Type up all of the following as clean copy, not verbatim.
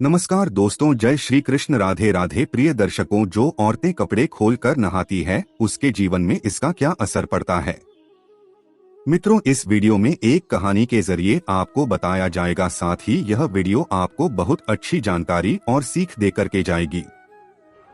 नमस्कार दोस्तों, जय श्री कृष्ण। राधे राधे। प्रिय दर्शकों, जो औरतें कपड़े खोलकर नहाती है उसके जीवन में इसका क्या असर पड़ता है। मित्रों, इस वीडियो में एक कहानी के जरिए आपको बताया जाएगा, साथ ही यह वीडियो आपको बहुत अच्छी जानकारी और सीख देकर के जाएगी।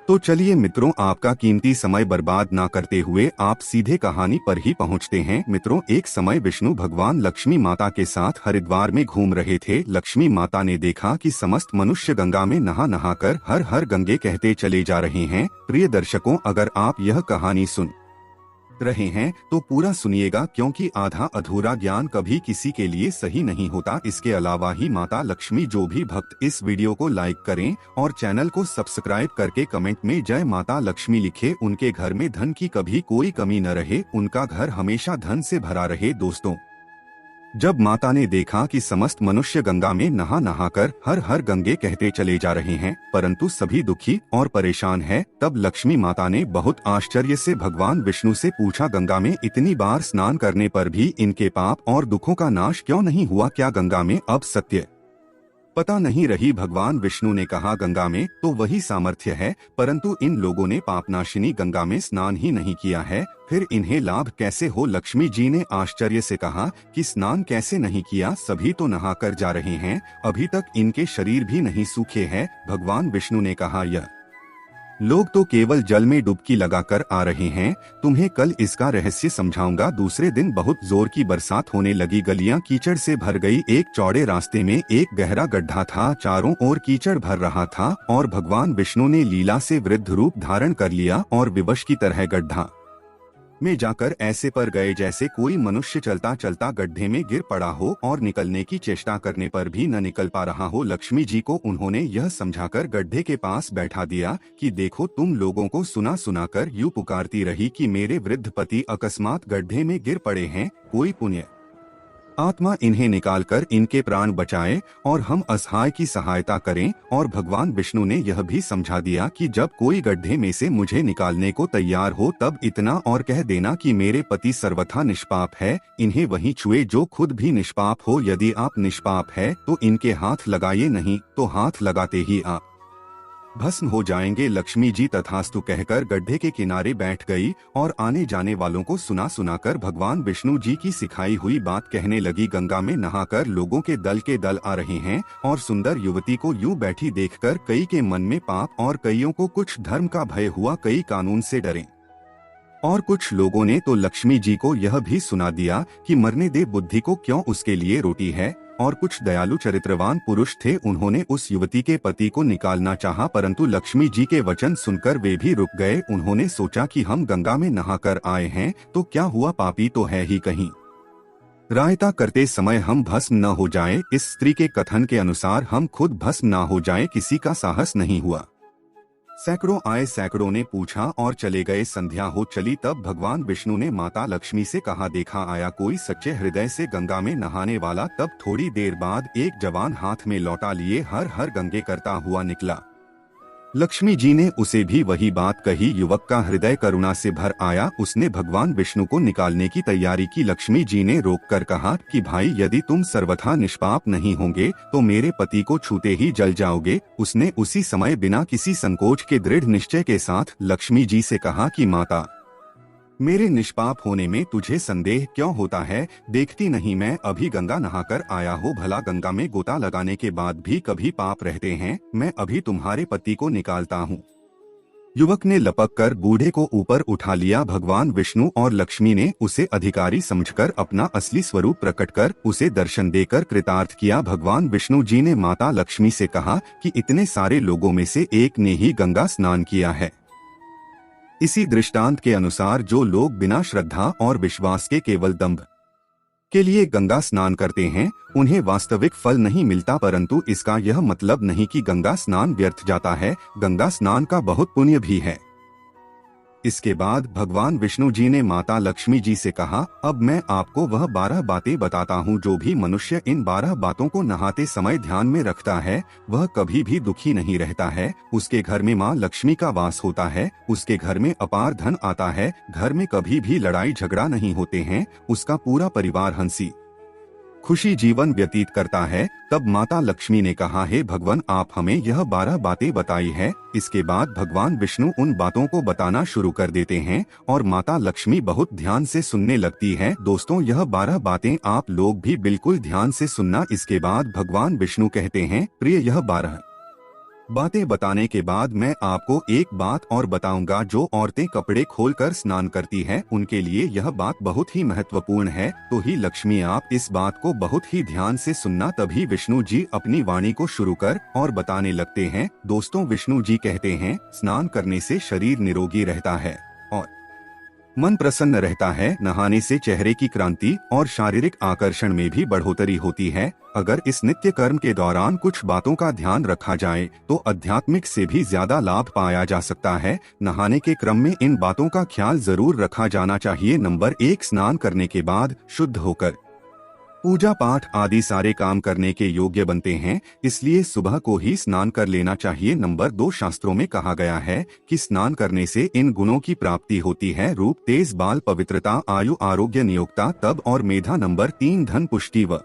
तो चलिए मित्रों, आपका कीमती समय बर्बाद ना करते हुए आप सीधे कहानी पर ही पहुंचते हैं। मित्रों, एक समय विष्णु भगवान लक्ष्मी माता के साथ हरिद्वार में घूम रहे थे। लक्ष्मी माता ने देखा कि समस्त मनुष्य गंगा में नहा नहा कर हर हर गंगे कहते चले जा रहे हैं। प्रिय दर्शकों, अगर आप यह कहानी सुन रहे हैं तो पूरा सुनिएगा, क्योंकि आधा अधूरा ज्ञान कभी किसी के लिए सही नहीं होता। इसके अलावा ही माता लक्ष्मी, जो भी भक्त इस वीडियो को लाइक करें और चैनल को सब्सक्राइब करके कमेंट में जय माता लक्ष्मी लिखे, उनके घर में धन की कभी कोई कमी न रहे, उनका घर हमेशा धन से भरा रहे। दोस्तों, जब माता ने देखा कि समस्त मनुष्य गंगा में नहा नहा कर हर हर गंगे कहते चले जा रहे हैं, परंतु सभी दुखी और परेशान है, तब लक्ष्मी माता ने बहुत आश्चर्य से भगवान विष्णु से पूछा, गंगा में इतनी बार स्नान करने पर भी इनके पाप और दुखों का नाश क्यों नहीं हुआ? क्या गंगा में अब सत्य पता नहीं रही? भगवान विष्णु ने कहा, गंगा में तो वही सामर्थ्य है, परंतु इन लोगों ने पापनाशिनी गंगा में स्नान ही नहीं किया है, फिर इन्हें लाभ कैसे हो? लक्ष्मी जी ने आश्चर्य से कहा कि स्नान कैसे नहीं किया? सभी तो नहा कर जा रहे हैं, अभी तक इनके शरीर भी नहीं सूखे हैं। भगवान विष्णु ने कहा, यह लोग तो केवल जल में डुबकी लगाकर आ रहे हैं, तुम्हें कल इसका रहस्य समझाऊंगा। दूसरे दिन बहुत जोर की बरसात होने लगी, गलियां कीचड़ से भर गई। एक चौड़े रास्ते में एक गहरा गड्ढा था, चारों ओर कीचड़ भर रहा था और भगवान विष्णु ने लीला से वृद्ध रूप धारण कर लिया और विवश की तरह गड्ढा में जाकर ऐसे पर गए जैसे कोई मनुष्य चलता चलता गड्ढे में गिर पड़ा हो और निकलने की चेष्टा करने पर भी न निकल पा रहा हो। लक्ष्मी जी को उन्होंने यह समझाकर गड्ढे के पास बैठा दिया कि देखो, तुम लोगों को सुना सुना कर यूं पुकारती रही कि मेरे वृद्ध पति अकस्मात गड्ढे में गिर पड़े हैं, कोई पुण्य आत्मा इन्हें निकालकर इनके प्राण बचाए और हम असहाय की सहायता करें। और भगवान विष्णु ने यह भी समझा दिया कि जब कोई गड्ढे में से मुझे निकालने को तैयार हो तब इतना और कह देना कि मेरे पति सर्वथा निष्पाप है, इन्हें वही छुए जो खुद भी निष्पाप हो। यदि आप निष्पाप है तो इनके हाथ लगाइए, नहीं तो हाथ लगाते ही आप भस्म हो जाएंगे। लक्ष्मी जी तथास्तु कहकर गड्ढे के किनारे बैठ गई और आने जाने वालों को सुना सुनाकर भगवान विष्णु जी की सिखाई हुई बात कहने लगी। गंगा में नहाकर लोगों के दल आ रहे हैं और सुंदर युवती को यूं बैठी देखकर कई के मन में पाप और कईयों को कुछ धर्म का भय हुआ, कई कानून से डरे और कुछ लोगों ने तो लक्ष्मी जी को यह भी सुना दिया कि मरने दे बुद्धि को, क्यों उसके लिए रोटी है। और कुछ दयालु चरित्रवान पुरुष थे, उन्होंने उस युवती के पति को निकालना चाहा, परंतु लक्ष्मी जी के वचन सुनकर वे भी रुक गए। उन्होंने सोचा कि हम गंगा में नहाकर आए हैं तो क्या हुआ, पापी तो है ही कहीं, रायता करते समय हम भस्म न हो जाएं। इस स्त्री के कथन के अनुसार हम खुद भस्म न हो जाएं, किसी का साहस नहीं हुआ। सैकड़ों आए, सैकड़ों ने पूछा और चले गए। संध्या हो चली, तब भगवान विष्णु ने माता लक्ष्मी से कहा, देखा आया कोई सच्चे हृदय से गंगा में नहाने वाला। तब थोड़ी देर बाद एक जवान हाथ में लौटा लिए हर हर गंगे करता हुआ निकला। लक्ष्मी जी ने उसे भी वही बात कही। युवक का हृदय करुणा से भर आया, उसने भगवान विष्णु को निकालने की तैयारी की। लक्ष्मी जी ने रोककर कहा कि भाई, यदि तुम सर्वथा निष्पाप नहीं होंगे तो मेरे पति को छूते ही जल जाओगे। उसने उसी समय बिना किसी संकोच के दृढ़ निश्चय के साथ लक्ष्मी जी से कहा कि माता, मेरे निष्पाप होने में तुझे संदेह क्यों होता है? देखती नहीं मैं अभी गंगा नहाकर आया हूँ, भला गंगा में गोता लगाने के बाद भी कभी पाप रहते हैं? मैं अभी तुम्हारे पति को निकालता हूँ। युवक ने लपक कर बूढ़े को ऊपर उठा लिया। भगवान विष्णु और लक्ष्मी ने उसे अधिकारी समझकर अपना असली स्वरूप प्रकट कर उसे दर्शन देकर कृतार्थ किया। भगवान विष्णु जी ने माता लक्ष्मी से कहा कि इतने सारे लोगों में से एक ने ही गंगा स्नान किया है। इसी दृष्टांत के अनुसार जो लोग बिना श्रद्धा और विश्वास के केवल दंभ के लिए गंगा स्नान करते हैं, उन्हें वास्तविक फल नहीं मिलता, परंतु इसका यह मतलब नहीं कि गंगा स्नान व्यर्थ जाता है। गंगा स्नान का बहुत पुण्य भी है। इसके बाद भगवान विष्णु जी ने माता लक्ष्मी जी से कहा, अब मैं आपको वह 12 बातें बताता हूँ। जो भी मनुष्य इन 12 बातों को नहाते समय ध्यान में रखता है वह कभी भी दुखी नहीं रहता है। उसके घर में माँ लक्ष्मी का वास होता है, उसके घर में अपार धन आता है, घर में कभी भी लड़ाई झगड़ा नहीं होते हैं, उसका पूरा परिवार हंसी खुशी जीवन व्यतीत करता है। तब माता लक्ष्मी ने कहा, हे भगवान, आप हमें यह 12 बातें बताई है। इसके बाद भगवान विष्णु उन बातों को बताना शुरू कर देते हैं और माता लक्ष्मी बहुत ध्यान से सुनने लगती है। दोस्तों, यह 12 बातें आप लोग भी बिल्कुल ध्यान से सुनना। इसके बाद भगवान विष्णु कहते हैं, प्रिय, यह 12 बातें बताने के बाद मैं आपको एक बात और बताऊंगा। जो औरतें कपड़े खोलकर स्नान करती हैं, उनके लिए यह बात बहुत ही महत्वपूर्ण है। तो ही लक्ष्मी, आप इस बात को बहुत ही ध्यान से सुनना। तभी विष्णु जी अपनी वाणी को शुरू कर और बताने लगते हैं। दोस्तों, विष्णु जी कहते हैं, स्नान करने से शरीर निरोगी रहता है और मन प्रसन्न रहता है। नहाने से चेहरे की क्रांति और शारीरिक आकर्षण में भी बढ़ोतरी होती है। अगर इस नित्य कर्म के दौरान कुछ बातों का ध्यान रखा जाए तो आध्यात्मिक से भी ज्यादा लाभ पाया जा सकता है। नहाने के क्रम में इन बातों का ख्याल जरूर रखा जाना चाहिए। नंबर 1, स्नान करने के बाद शुद्ध होकर पूजा पाठ आदि सारे काम करने के योग्य बनते हैं, इसलिए सुबह को ही स्नान कर लेना चाहिए। नंबर 2, शास्त्रों में कहा गया है कि स्नान करने से इन गुणों की प्राप्ति होती है: रूप, तेज बाल, पवित्रता, आयु, आरोग्य, नियोक्ता, तप और मेधा। नंबर 3, धन, पुष्टि व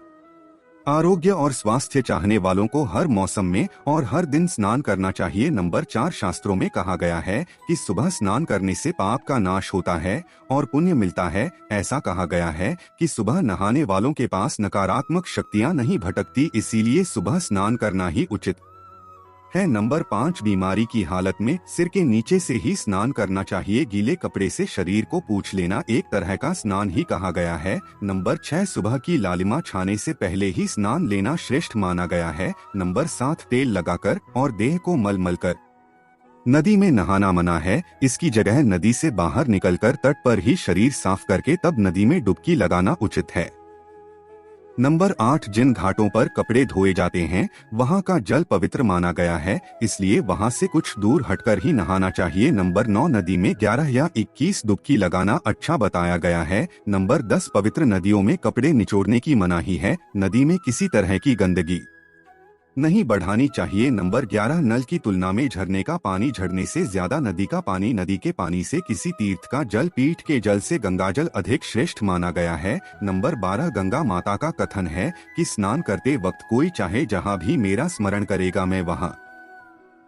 आरोग्य और स्वास्थ्य चाहने वालों को हर मौसम में और हर दिन स्नान करना चाहिए। नंबर 4, शास्त्रों में कहा गया है कि सुबह स्नान करने से पाप का नाश होता है और पुण्य मिलता है। ऐसा कहा गया है कि सुबह नहाने वालों के पास नकारात्मक शक्तियां नहीं भटकती, इसीलिए सुबह स्नान करना ही उचित है। नंबर 5, बीमारी की हालत में सिर के नीचे से ही स्नान करना चाहिए। गीले कपड़े से शरीर को पोंछ लेना एक तरह का स्नान ही कहा गया है। नंबर 6, सुबह की लालिमा छाने से पहले ही स्नान लेना श्रेष्ठ माना गया है। नंबर 7, तेल लगाकर और देह को मल कर नदी में नहाना मना है। इसकी जगह नदी से बाहर निकलकर तट पर ही शरीर साफ करके तब नदी में डुबकी लगाना उचित है। नंबर 8, जिन घाटों पर कपड़े धोए जाते हैं वहां का जल पवित्र माना गया है, इसलिए वहां से कुछ दूर हटकर ही नहाना चाहिए। नंबर 9, नदी में 11 या 21 डुबकी लगाना अच्छा बताया गया है। नंबर 10, पवित्र नदियों में कपड़े निचोड़ने की मनाही है। नदी में किसी तरह की गंदगी नहीं बढ़ानी चाहिए। नंबर 11, नल की तुलना में झरने का पानी झड़ने से ज्यादा नदी का पानी, नदी के पानी से किसी तीर्थ का जल, पीठ के जल से गंगाजल अधिक श्रेष्ठ माना गया है। नंबर 12, गंगा माता का कथन है कि स्नान करते वक्त कोई चाहे जहां भी मेरा स्मरण करेगा, मैं वहां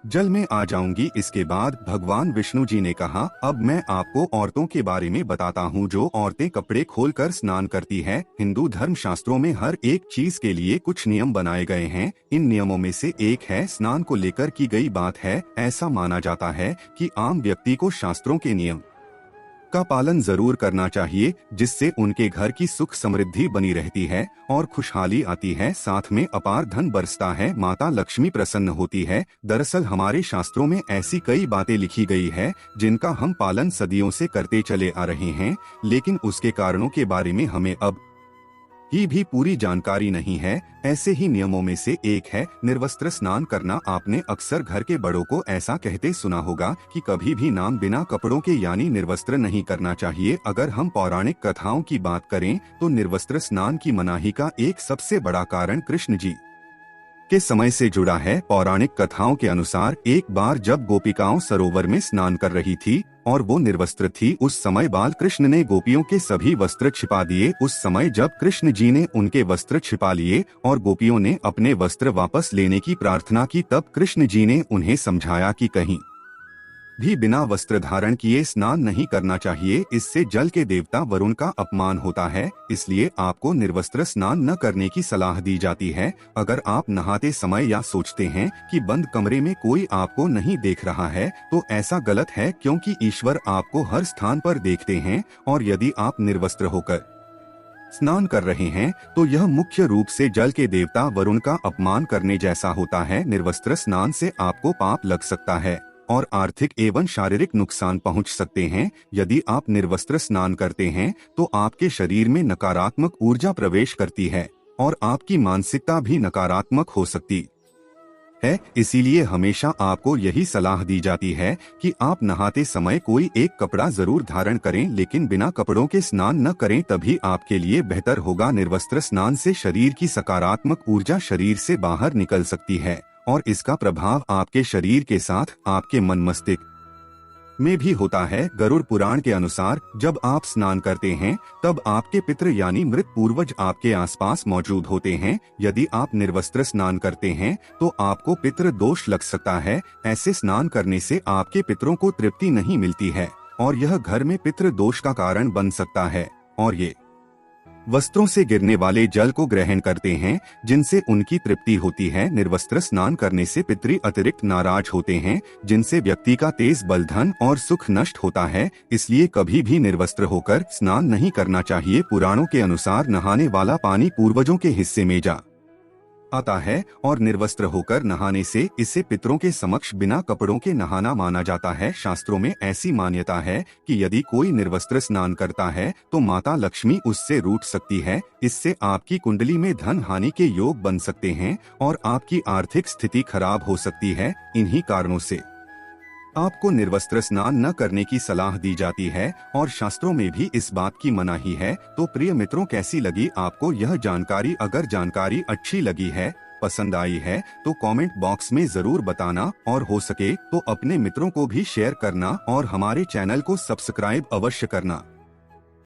जल में आ जाऊंगी। इसके बाद भगवान विष्णु जी ने कहा, अब मैं आपको औरतों के बारे में बताता हूँ जो औरतें कपड़े खोलकर स्नान करती है। हिंदू धर्म शास्त्रों में हर एक चीज के लिए कुछ नियम बनाए गए हैं। इन नियमों में से एक है स्नान को लेकर की गई बात है। ऐसा माना जाता है कि आम व्यक्ति को शास्त्रों के नियम का पालन जरूर करना चाहिए, जिससे उनके घर की सुख समृद्धि बनी रहती है और खुशहाली आती है, साथ में अपार धन बरसता है, माता लक्ष्मी प्रसन्न होती है। दरअसल हमारे शास्त्रों में ऐसी कई बातें लिखी गई है जिनका हम पालन सदियों से करते चले आ रहे हैं, लेकिन उसके कारणों के बारे में हमें अब ही भी पूरी जानकारी नहीं है। ऐसे ही नियमों में से एक है निर्वस्त्र स्नान करना। आपने अक्सर घर के बड़ों को ऐसा कहते सुना होगा कि कभी भी नाम बिना कपड़ों के यानी निर्वस्त्र नहीं करना चाहिए। अगर हम पौराणिक कथाओं की बात करें तो निर्वस्त्र स्नान की मनाही का एक सबसे बड़ा कारण कृष्ण जी के समय से जुड़ा है। पौराणिक कथाओं के अनुसार एक बार जब गोपिकाओं सरोवर में स्नान कर रही थी और वो निर्वस्त्र थी, उस समय बाल कृष्ण ने गोपियों के सभी वस्त्र छिपा दिए। उस समय जब कृष्ण जी ने उनके वस्त्र छिपा लिए और गोपियों ने अपने वस्त्र वापस लेने की प्रार्थना की, तब कृष्ण जी ने उन्हें समझाया कि कहीं भी बिना वस्त्र धारण किए स्नान नहीं करना चाहिए, इससे जल के देवता वरुण का अपमान होता है। इसलिए आपको निर्वस्त्र स्नान न करने की सलाह दी जाती है। अगर आप नहाते समय या सोचते हैं कि बंद कमरे में कोई आपको नहीं देख रहा है तो ऐसा गलत है, क्योंकि ईश्वर आपको हर स्थान पर देखते हैं। और यदि आप निर्वस्त्र होकर स्नान कर रहे हैं तो यह मुख्य रूप से जल के देवता वरुण का अपमान करने जैसा होता है। निर्वस्त्र स्नान से आपको पाप लग सकता है और आर्थिक एवं शारीरिक नुकसान पहुंच सकते हैं। यदि आप निर्वस्त्र स्नान करते हैं तो आपके शरीर में नकारात्मक ऊर्जा प्रवेश करती है और आपकी मानसिकता भी नकारात्मक हो सकती है। इसीलिए हमेशा आपको यही सलाह दी जाती है कि आप नहाते समय कोई एक कपड़ा जरूर धारण करें, लेकिन बिना कपड़ों के स्नान न करें, तभी आपके लिए बेहतर होगा। निर्वस्त्र स्नान से शरीर की सकारात्मक ऊर्जा शरीर से बाहर निकल सकती है और इसका प्रभाव आपके शरीर के साथ आपके मन मस्तिष्क में भी होता है। गरुड़ पुराण के अनुसार जब आप स्नान करते हैं तब आपके पितृ यानी मृत पूर्वज आपके आसपास मौजूद होते हैं। यदि आप निर्वस्त्र स्नान करते हैं तो आपको पितृ दोष लग सकता है। ऐसे स्नान करने से आपके पितरों को तृप्ति नहीं मिलती है और यह घर में पितृ दोष का कारण बन सकता है। और ये वस्त्रों से गिरने वाले जल को ग्रहण करते हैं जिनसे उनकी तृप्ति होती है। निर्वस्त्र स्नान करने से पितृ अतिरिक्त नाराज होते हैं जिनसे व्यक्ति का तेज बल, धन और सुख नष्ट होता है। इसलिए कभी भी निर्वस्त्र होकर स्नान नहीं करना चाहिए। पुराणों के अनुसार नहाने वाला पानी पूर्वजों के हिस्से में जा आता है और निर्वस्त्र होकर नहाने से इसे पितरों के समक्ष बिना कपड़ों के नहाना माना जाता है। शास्त्रों में ऐसी मान्यता है कि यदि कोई निर्वस्त्र स्नान करता है तो माता लक्ष्मी उससे रूठ सकती है। इससे आपकी कुंडली में धन हानि के योग बन सकते हैं और आपकी आर्थिक स्थिति खराब हो सकती है। इन्हीं कारणों से आपको निर्वस्त्र स्नान न करने की सलाह दी जाती है और शास्त्रों में भी इस बात की मनाही है। तो प्रिय मित्रों, कैसी लगी आपको यह जानकारी? अगर जानकारी अच्छी लगी है, पसंद आई है तो कमेंट बॉक्स में जरूर बताना और हो सके तो अपने मित्रों को भी शेयर करना और हमारे चैनल को सब्सक्राइब अवश्य करना।